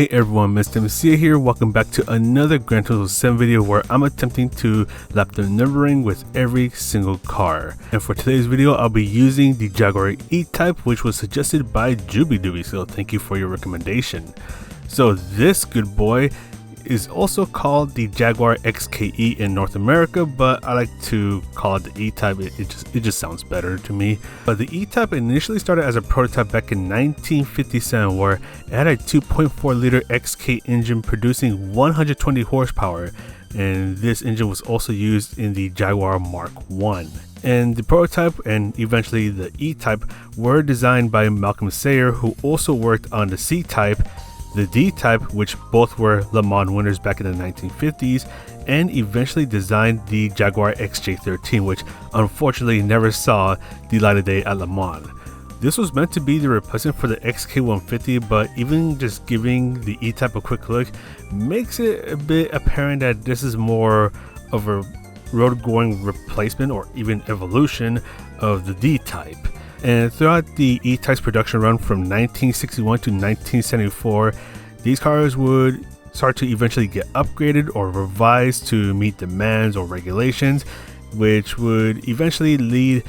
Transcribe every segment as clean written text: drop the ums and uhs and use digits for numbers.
Hey everyone, Mr. MC here. Welcome back to another Gran Turismo 7 video where I'm attempting to lap the Nurburgring with every single car. And for today's video, I'll be using the Jaguar E-Type, which was suggested by Juby, so thank you for your recommendation. So this good boy is also called the Jaguar XK in North America, but I like to call it the E-Type. It just sounds better to me. But the E-Type initially started as a prototype back in 1957, where it had a 2.4 liter XK engine producing 120 horsepower, and this engine was also used in the Jaguar Mark I. And the prototype and eventually the E-Type were designed by Malcolm Sayer, who also worked on the C-Type, the D-Type, which both were LeMans winners back in the 1950s, and eventually designed the Jaguar XJ13, which unfortunately never saw the light of day at LeMans. This was meant to be the replacement for the XK150, but even just giving the E-Type a quick look makes it a bit apparent that this is more of a road-going replacement or even evolution of the D-Type. And throughout the E-Type's production run from 1961 to 1974, these cars would start to eventually get upgraded or revised to meet demands or regulations, which would eventually lead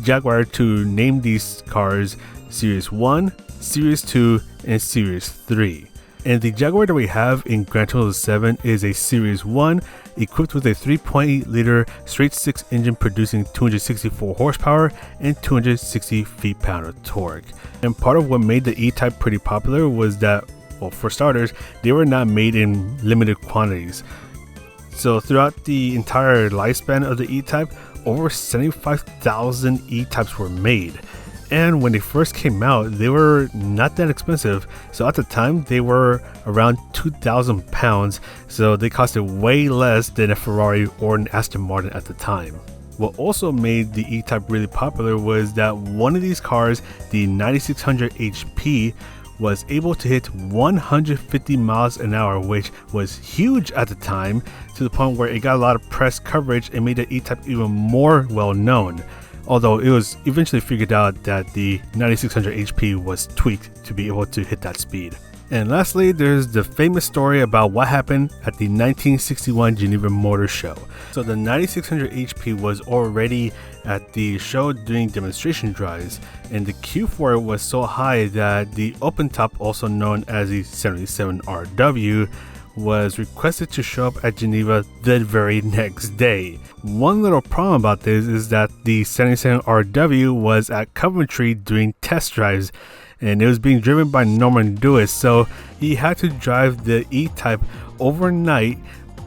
Jaguar to name these cars Series 1, Series 2, and Series 3. And the Jaguar that we have in Gran Turismo 7 is a Series 1 equipped with a 3.8 liter straight 6 engine producing 264 horsepower and 260 feet-pound of torque. And part of what made the E-Type pretty popular was that, well, for starters, they were not made in limited quantities. So throughout the entire lifespan of the E-Type, over 75,000 E-Types were made. And when they first came out, they were not that expensive. So at the time, they were around 2,000 pounds. So they costed way less than a Ferrari or an Aston Martin at the time. What also made the E-Type really popular was that one of these cars, the 9600 HP, was able to hit 150 miles an hour, which was huge at the time, to the point where it got a lot of press coverage and made the E-Type even more well known. Although it was eventually figured out that the 9600 HP was tweaked to be able to hit that speed. And lastly, there's the famous story about what happened at the 1961 Geneva Motor Show. So the 9600 HP was already at the show doing demonstration drives, and the Q for it was so high that the open top, also known as the 77RW, was requested to show up at Geneva the very next day. One little problem about this is that the 77RW was at Coventry doing test drives, and it was being driven by Norman Lewis, so he had to drive the E-Type overnight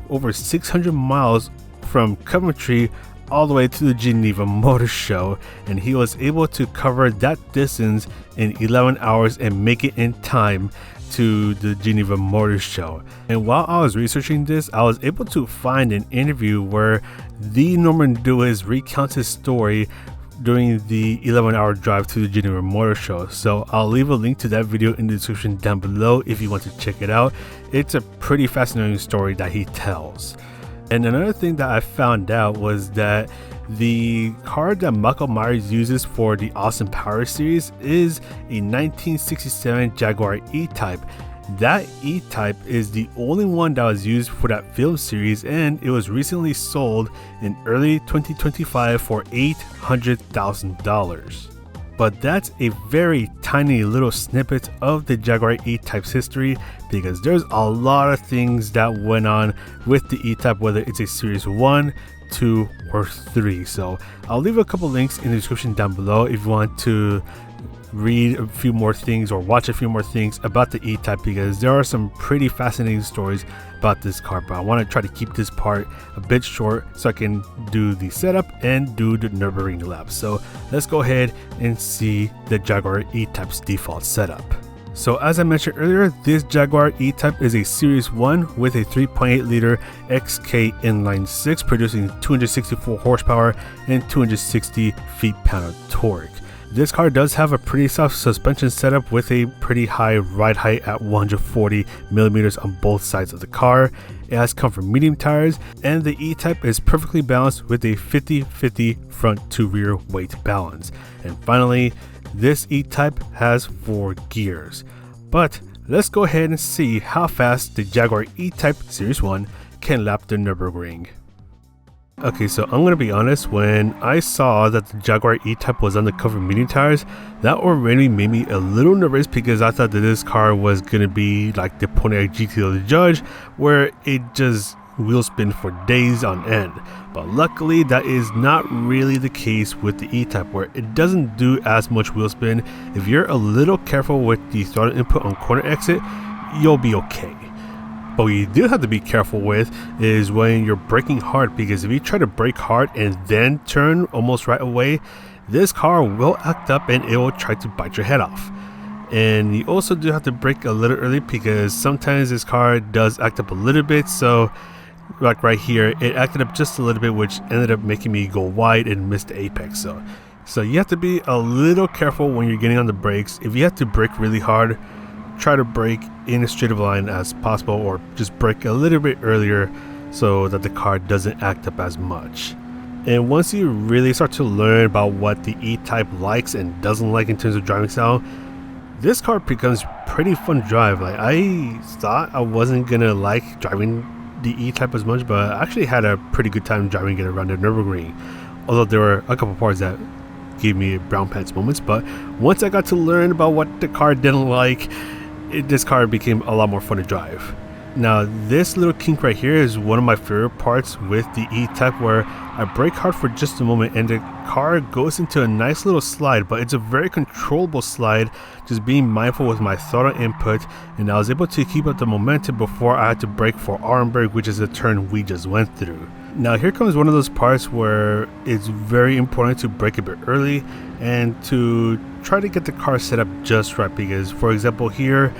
over 600 miles from Coventry all the way to the Geneva Motor Show, and he was able to cover that distance in 11 hours and make it in time to the Geneva Motor Show. And while I was researching this, I was able to find an interview where the Norman Lewis recounts his story during the 11-hour drive to the Geneva Motor Show. So I'll leave a link to that video in the description down below if you want to check it out. It's a pretty fascinating story that he tells. And another thing that I found out was that the car that Michael Myers uses for the Austin Power series is a 1967 Jaguar E-Type. That E-Type is the only one that was used for that film series, and it was recently sold in early 2025 for $800,000. But that's a very tiny little snippet of the Jaguar E-Type's history, because there's a lot of things that went on with the E-Type, whether it's a Series 1, 2, or 3. So I'll leave a couple links in the description down below if you want to read a few more things or watch a few more things about the E-Type, because there are some pretty fascinating stories about this car. But I want to try to keep this part a bit short so I can do the setup and do the Nurburgring Lap. So let's go ahead and see the Jaguar E-Type's default setup. So as I mentioned earlier, this Jaguar E-Type is a Series 1 with a 3.8 liter XK Inline-6 producing 264 horsepower and 260 feet-pound of torque. This car does have a pretty soft suspension setup with a pretty high ride height at 140 millimeters on both sides of the car. It has comfort medium tires, and the E-Type is perfectly balanced with a 50-50 front to rear weight balance. And finally, this E-Type has 4 gears. But let's go ahead and see how fast the Jaguar E-Type Series 1 can lap the Nurburgring. Okay, so I'm gonna be honest, when I saw that the Jaguar E-Type was on the cover medium tires, that already made me a little nervous because I thought that this car was gonna be like the Pontiac GT of the Judge, where it just wheel spin for days on end. But luckily that is not really the case with the E-Type, where it doesn't do as much wheel spin. If you're a little careful with the throttle input on corner exit, you'll be okay. But what you do have to be careful with is when you're braking hard, because if you try to brake hard and then turn almost right away, this car will act up and it will try to bite your head off. And you also do have to brake a little early, because sometimes this car does act up a little bit. So like right here, it acted up just a little bit, which ended up making me go wide and miss the apex. So you have to be a little careful when you're getting on the brakes. If you have to brake really hard, try to brake in as straight of a line as possible, or just brake a little bit earlier so that the car doesn't act up as much. And once you really start to learn about what the E-Type likes and doesn't like in terms of driving style, this car becomes pretty fun to drive. Like, I thought I wasn't gonna like driving the E-Type as much, but I actually had a pretty good time driving it around the Nurburgring, although there were a couple parts that gave me brown pants moments. But once I got to learn about what the car didn't like, this car became a lot more fun to drive. Now this little kink right here is one of my favorite parts with the E-Type, where I brake hard for just a moment and the car goes into a nice little slide, but it's a very controllable slide, just being mindful with my throttle input, and I was able to keep up the momentum before I had to brake for Arenberg, which is the turn we just went through. Now here comes one of those parts where it's very important to brake a bit early and to try to get the car set up just right, because for example here,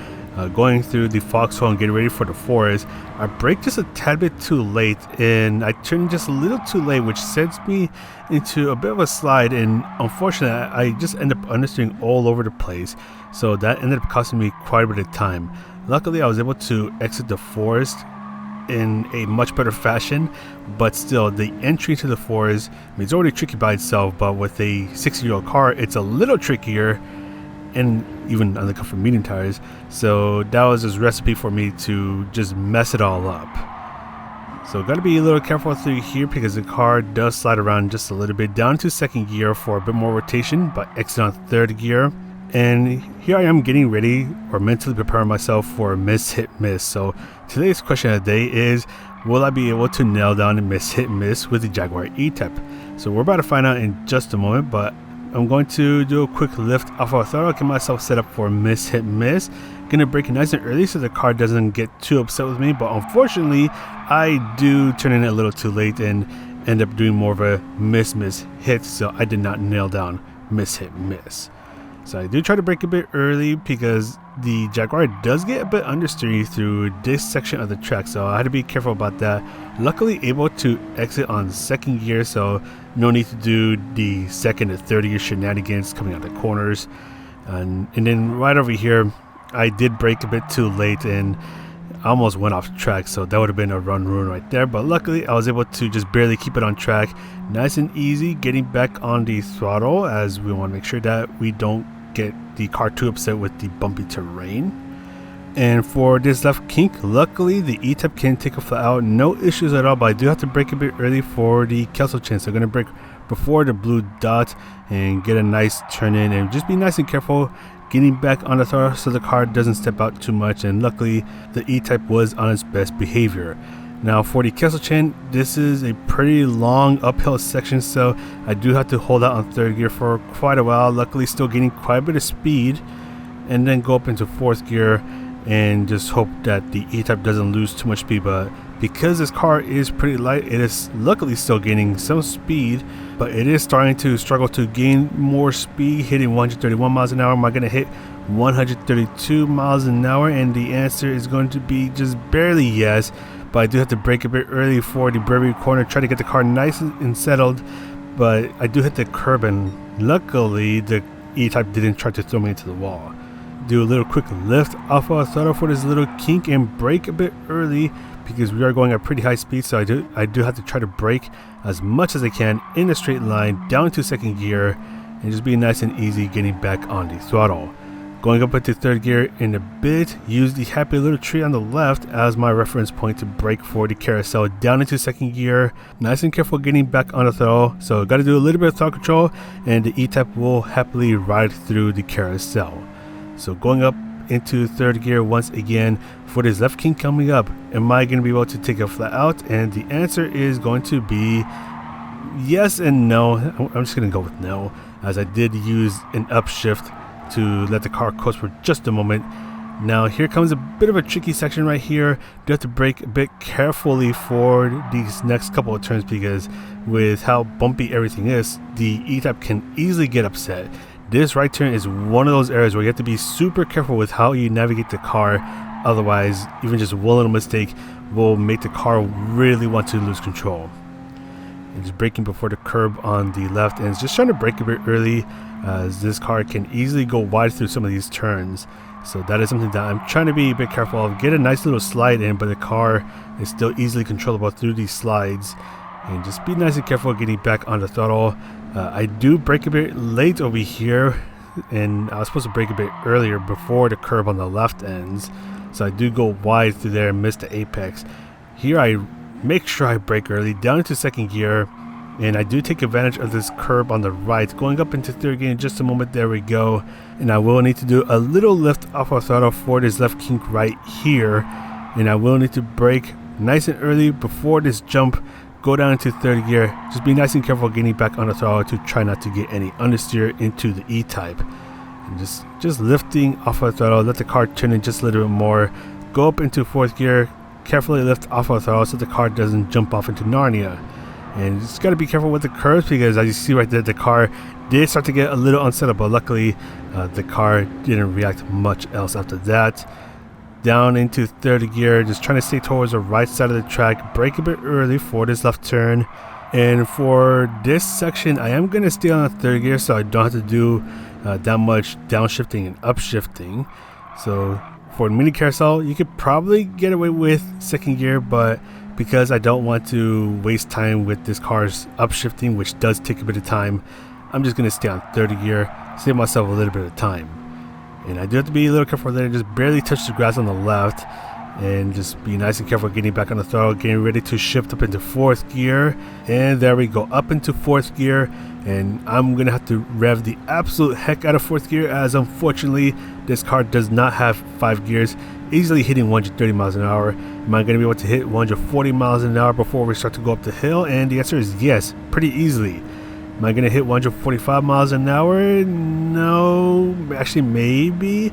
going through the foxhole and getting ready for the forest, I braked just a tad bit too late and I turned just a little too late, which sends me into a bit of a slide, and unfortunately I just ended up understeering all over the place, so that ended up costing me quite a bit of time. Luckily I was able to exit the forest in a much better fashion, but still the entry to the forest, I mean, it's already tricky by itself, but with a 6-year-old car it's a little trickier, and even on the comfort medium tires. So that was this recipe for me to just mess it all up. So gotta be a little careful through here, because the car does slide around just a little bit down to second gear for a bit more rotation, but exit on third gear. And here I am getting ready, or mentally preparing myself for a miss hit miss. So today's question of the day is, will I be able to nail down a miss hit miss with the Jaguar E-Type? So we're about to find out in just a moment, but I'm going to do a quick lift off our throttle, get myself set up for a miss hit miss. Gonna brake it nice and early so the car doesn't get too upset with me, but unfortunately I do turn in a little too late and end up doing more of a miss hit, so I did not nail down miss hit miss. So I do try to brake a bit early, because the Jaguar does get a bit understeery through this section of the track, so I had to be careful about that. Luckily able to exit on second gear, so no need to do the second and third gear shenanigans coming out the corners. And then right over here I did brake a bit too late and I almost went off track, so that would have been a run ruin right there, but luckily I was able to just barely keep it on track. Nice and easy getting back on the throttle, as we want to make sure that we don't get the car too upset with the bumpy terrain. And for this left kink, luckily the E-Type can take a flat out, no issues at all, but I do have to brake a bit early for the Kelso chain, so I'm going to brake before the blue dot and get a nice turn in, and just be nice and careful getting back on the throttle so the car doesn't step out too much. And luckily the E-Type was on its best behavior. Now for the Kelso chain, this is a pretty long uphill section, so I do have to hold out on third gear for quite a while, luckily still getting quite a bit of speed, and then go up into fourth gear and just hope that the E-Type doesn't lose too much speed. But because this car is pretty light, it is luckily still gaining some speed, but it is starting to struggle to gain more speed, hitting 131 miles an hour. Am I going to hit 132 miles an hour? And the answer is going to be just barely yes, but I do have to brake a bit early for the Brewery corner, try to get the car nice and settled, but I do hit the curb, and luckily the E-Type didn't try to throw me into the wall. Do a little quick lift off our throttle for this little kink and brake a bit early, because we are going at pretty high speed, so I do have to try to brake as much as I can in a straight line down to second gear and just be nice and easy getting back on the throttle. Going up into third gear in a bit, use the happy little tree on the left as my reference point to brake for the carousel down into second gear. Nice and careful getting back on the throttle, so got to do a little bit of throttle control, and the E-Type will happily ride through the carousel. So going up into third gear once again for this left kink coming up. Am I going to be able to take it flat out? And the answer is going to be yes and no. I'm just going to go with no, as I did use an upshift to let the car coast for just a moment. Now here comes a bit of a tricky section right here. You have to brake a bit carefully for these next couple of turns, because with how bumpy everything is, the E-Type can easily get upset. This right turn is one of those areas where you have to be super careful with how you navigate the car. Otherwise, even just one little mistake will make the car really want to lose control. And just braking before the curb on the left, and it's just trying to brake a bit early, as this car can easily go wide through some of these turns. So that is something that I'm trying to be a bit careful of. Get a nice little slide in, but the car is still easily controllable through these slides. And just be nice and careful getting back on the throttle. I do brake a bit late over here, and I was supposed to brake a bit earlier before the curb on the left ends. So I do go wide through there and miss the apex. Here I make sure I brake early down into second gear, and I do take advantage of this curb on the right. Going up into third gear in just a moment. There we go. And I will need to do a little lift off our throttle for this left kink right here, and I will need to brake nice and early before this jump. Go down into third gear. Just be nice and careful getting back on the throttle to try not to get any understeer into the E-Type. And just lifting off our throttle, let the car turn in just a little bit more. Go up into fourth gear, carefully lift off our throttle so the car doesn't jump off into Narnia. And just got to be careful with the curves, because as you see right there, the car did start to get a little unsettled, but luckily the car didn't react much else after that. Down into third gear, just trying to stay towards the right side of the track, brake a bit early for this left turn. And for this section, I am going to stay on third gear, so I don't have to do that much downshifting and upshifting. So for mini carousel, you could probably get away with second gear, but because I don't want to waste time with this car's upshifting, which does take a bit of time, I'm just going to stay on third gear, save myself a little bit of time. And I do have to be a little careful there, just barely touch the grass on the left, and just be nice and careful getting back on the throttle, getting ready to shift up into fourth gear. And there we go, up into fourth gear, and I'm gonna have to rev the absolute heck out of fourth gear, as unfortunately this car does not have 5 gears, easily hitting 130 miles an hour. Am I gonna be able to hit 140 miles an hour before we start to go up the hill? And the answer is yes, pretty easily. Am I going to hit 145 miles an hour? No. Actually, maybe.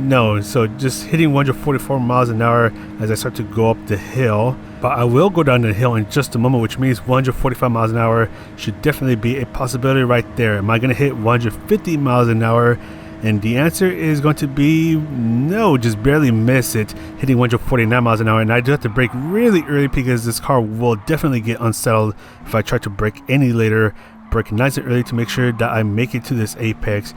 No. So just hitting 144 miles an hour as I start to go up the hill. But I will go down the hill in just a moment, which means 145 miles an hour should definitely be a possibility right there. Am I going to hit 150 miles an hour? And the answer is going to be no, just barely miss it, hitting 149 miles an hour. And I do have to brake really early, because this car will definitely get unsettled if I try to brake any later. Brake nice and early to make sure that I make it to this apex,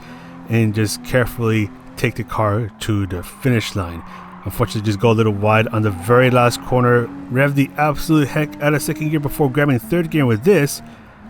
and just carefully take the car to the finish line. Unfortunately, just go a little wide on the very last corner. Rev the absolute heck out of second gear before grabbing third gear. With this,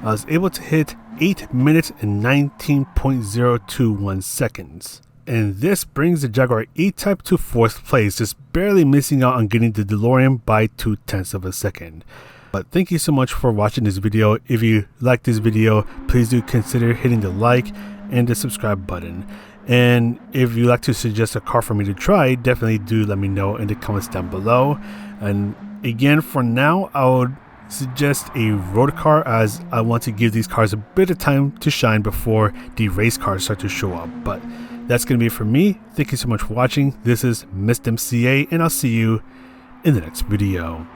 I was able to hit 8 minutes and 19.021 seconds. And this brings the Jaguar E-Type to 4th place, just barely missing out on getting the DeLorean by 0.2 of a second. But thank you so much for watching this video. If you like this video, please do consider hitting the like and the subscribe button. And if you'd like to suggest a car for me to try, definitely do let me know in the comments down below. And again, for now, I would suggest a road car, as I want to give these cars a bit of time to shine before the race cars start to show up. But that's going to be it for me. Thank you so much for watching. This is Mr. MCA, and I'll see you in the next video.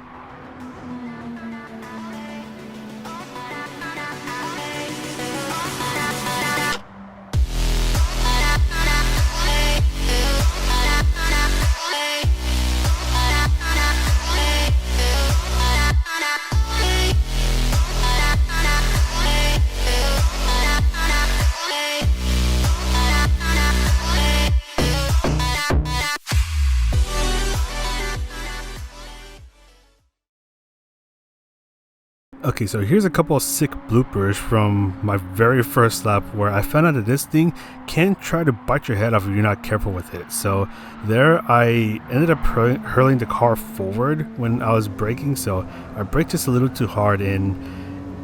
Okay, so here's a couple of sick bloopers from my very first lap where I found out that this thing can try to bite your head off if you're not careful with it. So there I ended up hurling the car forward when I was braking, so I braked just a little too hard and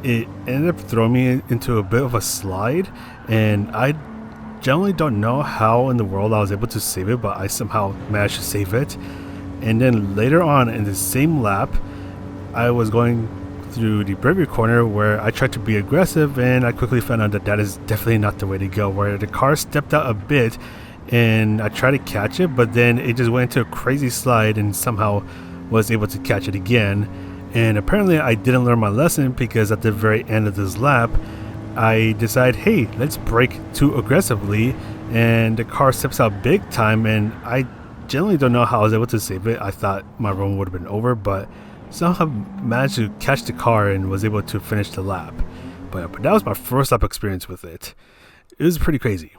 it ended up throwing me into a bit of a slide, and I generally don't know how in the world I was able to save it, but I somehow managed to save it. And then later on in the same lap, I was going through the braking corner where I tried to be aggressive, and I quickly found out that that is definitely not the way to go, where the car stepped out a bit and I tried to catch it, but then it just went into a crazy slide and somehow was able to catch it again. And apparently I didn't learn my lesson, because at the very end of this lap I decided, hey, let's brake too aggressively, and the car steps out big time, and I generally don't know how I was able to save it. I thought my run would have been over, but somehow managed to catch the car and was able to finish the lap. But that was my first lap experience with it. It was pretty crazy.